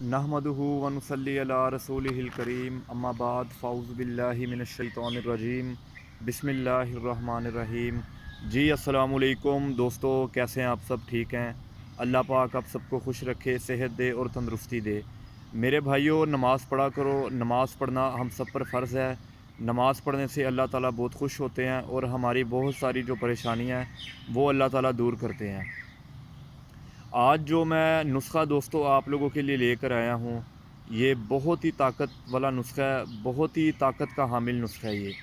नहमदुहु व नुसल्ली अला रसूलिहिल करीम अम्मा बाद फ़ाउज़ु बिल्लाहि मिनश्शैतानिर रजीम बिस्मिल्लाहिर्रहमानिर्रहीम। जी अस्सलामु अलैकुम दोस्तों, कैसे हैं आप? सब ठीक हैं? अल्लाह पाक आप सबको खुश रखे, सेहत दे और तंदुरुस्ती दे। मेरे भाइयों, नमाज़ पढ़ा करो। नमाज़ पढ़ना हम सब पर फ़र्ज़ है। नमाज़ पढ़ने से अल्लाह ताला बहुत खुश होते हैं और हमारी बहुत सारी जो परेशानियाँ हैं वो अल्लाह ताला दूर करते हैं। आज जो मैं नुस्ख़ा दोस्तों आप लोगों के लिए लेकर आया हूँ, ये बहुत ही ताकत वाला नुस्ख़ा है, बहुत ही ताकत का हामिल नुस्ख़ा है ये।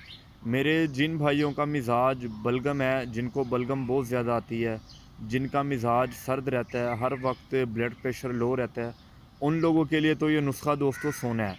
मेरे जिन भाइयों का मिज़ाज बलगम है, जिनको बलगम बहुत ज़्यादा आती है, जिनका मिज़ाज सर्द रहता है, हर वक्त ब्लड प्रेशर लो रहता है, उन लोगों के लिए तो ये नुस्ख़ा दोस्तों सोना है।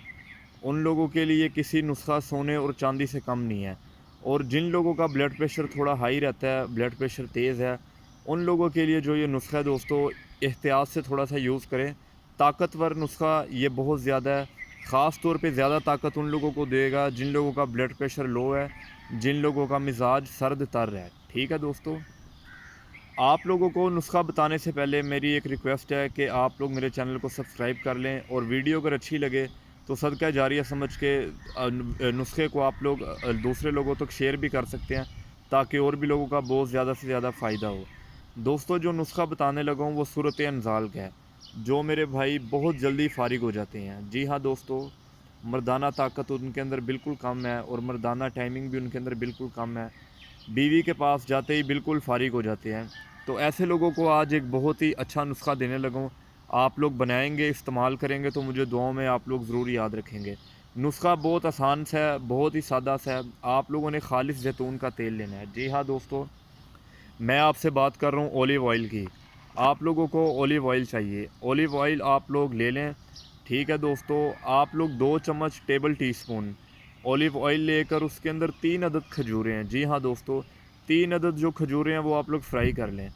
उन लोगों के लिए किसी नुस्ख़ा सोने और चांदी से कम नहीं है। और जिन लोगों का ब्लड प्रेशर थोड़ा हाई रहता है, ब्लड प्रेशर तेज़ है, उन लोगों के लिए जो ये नुस्ख़ा है दोस्तों, एहतियात से थोड़ा सा यूज़ करें। ताकतवर नुस्ख़ा ये बहुत ज़्यादा है। ख़ास तौर पे ज़्यादा ताकत उन लोगों को देगा जिन लोगों का ब्लड प्रेशर लो है, जिन लोगों का मिज़ाज सर्द तर है। ठीक है दोस्तों, आप लोगों को नुस्ख़ा बताने से पहले मेरी एक रिक्वेस्ट है कि आप लोग मेरे चैनल को सब्सक्राइब कर लें, और वीडियो अगर अच्छी लगे तो सदका जारिया समझ के नुस्खे को आप लोग दूसरे लोगों तक शेयर भी कर सकते हैं, ताकि और भी लोगों का बहुत ज़्यादा से ज़्यादा फ़ायदा हो। दोस्तों, जो नुस्ख़ा बताने लगा हूँ वो सूरत अनज़ाल का है, जो मेरे भाई बहुत जल्दी फ़ारिग हो जाते हैं। जी हाँ दोस्तों, मर्दाना ताकत उनके अंदर बिल्कुल कम है और मर्दाना टाइमिंग भी उनके अंदर बिल्कुल कम है। बीवी के पास जाते ही बिल्कुल फ़ारिग हो जाते हैं। तो ऐसे लोगों को आज एक बहुत ही अच्छा नुस्ख़ा देने लगा हूँ। आप लोग बनाएंगे, इस्तेमाल करेंगे तो मुझे दुआओं में आप लोग ज़रूर याद रखेंगे। नुस्ख़ा बहुत आसान सा है, बहुत ही सादा सा है। आप लोगों ने खालिस जैतून का तेल लेना है। जी हाँ दोस्तों, मैं आपसे बात कर रहा हूँ ऑलिव ऑयल की। आप लोगों को ऑलिव ऑयल चाहिए। ऑलिव ऑयल आप लोग ले लें। ठीक है दोस्तों, आप लोग 2 चम्मच टेबल टीस्पून ऑलिव ऑयल लेकर उसके अंदर 3 अदद खजूरें हैं। जी हाँ दोस्तों, 3 अदद जो खजूरें हैं वो आप लोग फ्राई कर लें।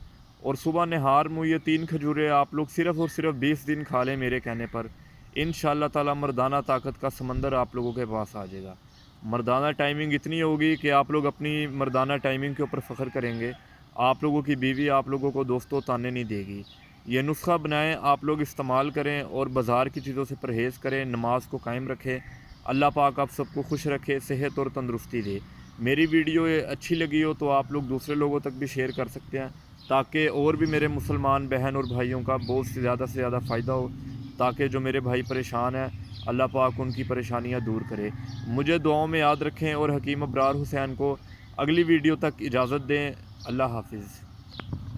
और सुबह नहार मुँह ये 3 खजूरें आप लोग सिर्फ़ और सिर्फ 20 दिन खा लें मेरे कहने पर। इंशाअल्लाह ताला मर्दाना ताकत का समंदर आप लोगों के पास आ जाएगा। मर्दाना टाइमिंग इतनी होगी कि आप लोग अपनी मर्दाना टाइमिंग के ऊपर फ़ख्र करेंगे। आप लोगों की बीवी आप लोगों को दोस्तों ताने नहीं देगी। ये नुस्ख़ा बनाएं, आप लोग इस्तेमाल करें और बाज़ार की चीज़ों से परहेज़ करें, नमाज को कायम रखें। अल्लाह पाक आप सबको खुश रखे, सेहत और तंदुरुस्ती दे। मेरी वीडियो ये अच्छी लगी हो तो आप लोग दूसरे लोगों तक भी शेयर कर सकते हैं, ताकि और भी मेरे मुसलमान बहन और भाइयों का बहुत से ज़्यादा फ़ायदा हो, ताकि जो मेरे भाई परेशान हैं अल्लाह पाक उनकी परेशानियां दूर करे। मुझे दुआओं में याद रखें और हकीम अबरार हुसैन को अगली वीडियो तक इजाज़त दें। अल्लाह हाफ़िज़।